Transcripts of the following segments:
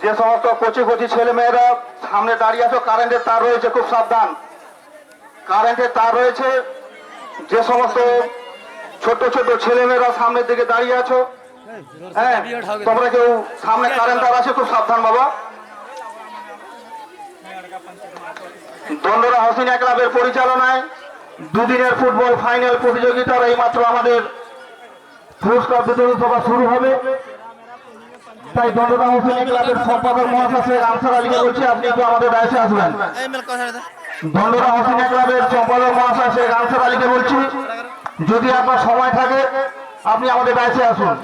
যে সমস্ত কচি কচি ছেলে মেয়েরা সামনে দাঁড়িয়ে আছো, কারেন্টের তার রয়েছে, খুব সাবধান। কারেন্টের তার রয়েছে। যে সমস্ত ছোট ছোট ছেলে মেয়েরা সামনের দিকে দাঁড়িয়ে আছো, হ্যাঁ, তোমরা কেউ সামনে কারেন্ট তার আছে, খুব সাবধান বাবা। দণ্ডরা হসিনা ক্লাবের পরিচালনায় দুদিনের ফুটবল ফাইনাল প্রতিযোগিতার এইমাত্র আমাদের পুরস্কার বিতরণ সভা শুরু হবে। তাই দণ্ডরা হসিনা ক্লাবের সম্পাদক মহাশয় আনসার আলীকে বলছি, আপনি একটু আমাদের দায়িত্বে আসবেন। দণ্ডরা হসিনা ক্লাবের সম্পাদক মহাশয় শেখ আনসার আলীকে বলছি, যদি আপনার সময় থাকে আপনি আমাদের দায়িত্বে আসুন।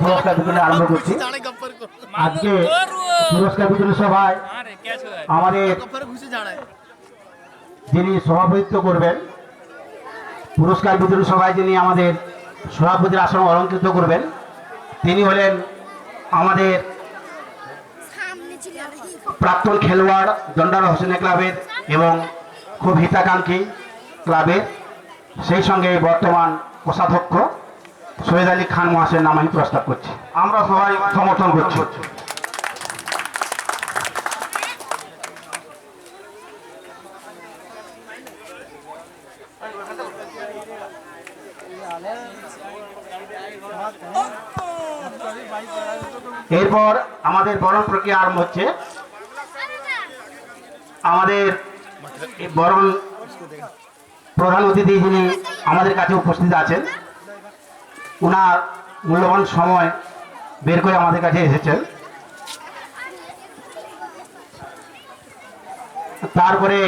পুরস্কার বিতরণ আরম্ভ করছি। আজকে পুরস্কার বিতরণ সভায় আমাদের যিনি সভাপতিত্ব করবেন, পুরস্কার বিতরণ সভায় যিনি আমাদের সভাপতির আসন অলঙ্কৃত করবেন, তিনি হলেন আমাদের প্রাক্তন খেলোয়াড় দণ্ডরা হসিনা ক্লাবের এবং খুব হিতাকাঙ্ক্ষী ক্লাবের, সেই সঙ্গে বর্তমান কোষাধ্যক্ষ সৈয়দ আলী খান মহাশয়ের নাম আমি প্রস্তাব করছি। আমরা সবাই সমর্থন করছি। এরপর আমাদের বরণ প্রক্রিয়া আরম্ভ হচ্ছে। আমাদের বরণ প্রধান অতিথি যিনি আমাদের কাছে উপস্থিত আছেন, ওনার মূল্যবান সময় বের করে আমাদের কাছে এসেছেন। তারপরে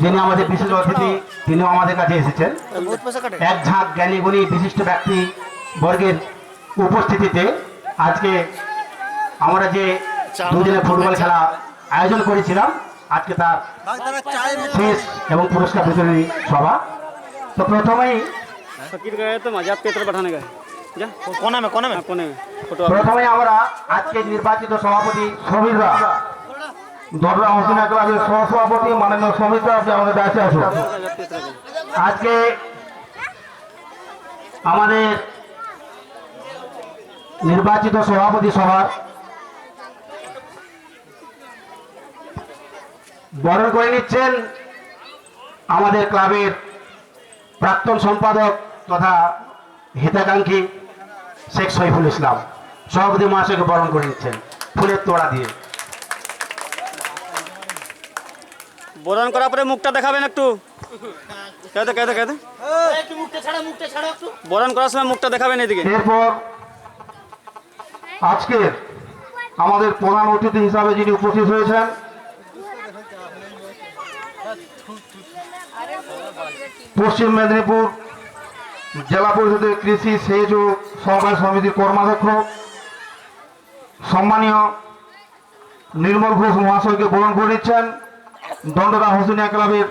যিনি আমাদের বিশেষ অতিথি, তিনিও আমাদের কাছে এসেছেন। এক ঝাঁক জ্ঞানী গুণী বিশিষ্ট ব্যক্তি বর্গের উপস্থিতিতে আজকে আমরা যে দুদিনের ফুটবল খেলা আয়োজন করেছিলাম, আজকে তার শেষ এবং পুরস্কার বিতরণী সভা। তো প্রথমেই আমরা আজকে নির্বাচিত সভাপতি সমীররা, দণ্ডরা হসিনা ক্লাবের সহসভাপতি মাননীয় সমীররা, আপনি আমাদের দায়িত্বে আসুন। আজকে আমাদের নির্বাচিত সভাপতি সভার বরণ করে নিচ্ছেন আমাদের ক্লাবের প্রাক্তন সম্পাদক তথা হিতাকাঙ্ক্ষী শেখ সৈফুল ইসলাম। সভাপতি মহাশয়কে বরণ করে নিচ্ছেন ফুলের তোড়া দিয়ে। বরণ করার পরে মুখটা দেখাবেন একটু, বরণ করার সময় মুখটা দেখাবেন এদিকে। এরপর আজকের আমাদের প্রধান অতিথি হিসাবে যিনি উপস্থিত হয়েছেন, পশ্চিম মেদিনীপুর জেলা পরিষদের কৃষি সেচ ও সহকারী সমিতির কর্মাধ্যক্ষ সম্মানীয় নির্মল ঘোষ মহাশয়কে বরণ করে নিচ্ছেন দণ্ডরা হসিনা ক্লাবের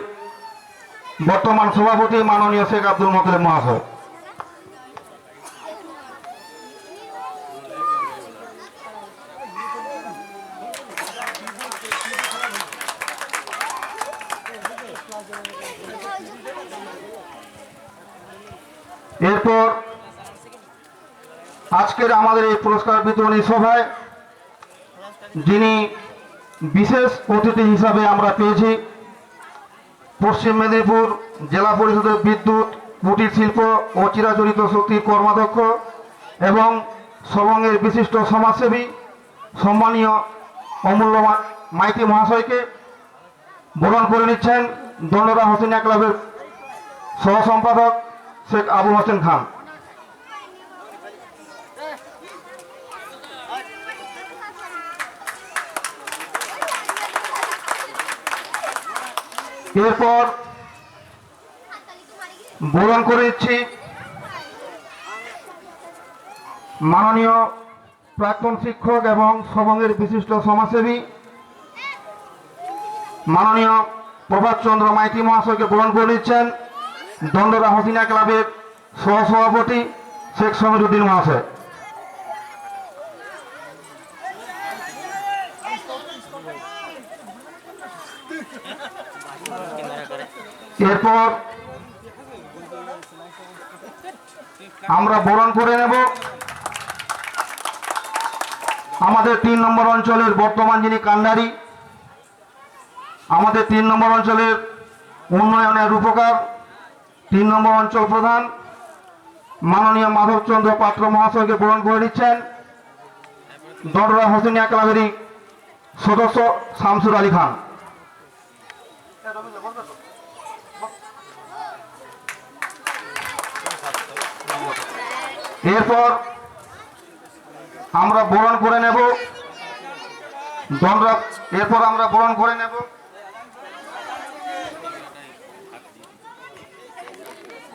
বর্তমান সভাপতি মাননীয় শেখ আব্দুল মোতালেব মহাশয়। এরপর আজকের আমাদের এই পুরস্কার বিতরণী সভায় যিনি বিশেষ অতিথি হিসাবে আমরা পেয়েছি, পশ্চিম মেদিনীপুর জেলা পরিষদের বিদ্যুৎ কুটির শিল্প ও চিরাচরিত শক্তির কর্মাধ্যক্ষ এবং সবঙ্গের বিশিষ্ট সমাজসেবী সম্মানীয় অমূল্য মাইতি মহাশয়কে বরণ করে নিচ্ছেন দণ্ডরা হসিনা ক্লাবের সহ সম্পাদক শেখ আবু হোসেন খান। এরপর বরণ করে নিচ্ছি মাননীয় প্রাক্তন শিক্ষক এবং সবঙ্গের বিশিষ্ট সমাজসেবী মাননীয় প্রভাত চন্দ্র মাইতি মহাশয়কে বরণ করে নিচ্ছেন দণ্ডরা হসিনা ক্লাবের সহসভাপতি শেখ সমীরউদ্দিন মহাশয়। এরপর আমরা বরণ করে নেব আমাদের 3 নম্বর অঞ্চলের বর্তমান যিনি কান্ডারি, আমাদের 3 নম্বর অঞ্চলের উন্নয়নের রূপকার, 3 নম্বর অঞ্চল প্রধান মাননীয় মাধবচন্দ্র পাত্র মহাশয়কে বরণ করে নিচ্ছেন দররা হোসেনিয়া ক্লাবেরই সদস্য শামসুর আলী খান। এরপর আমরা বরণ করে নেব এরপর আমরা বরণ করে নেব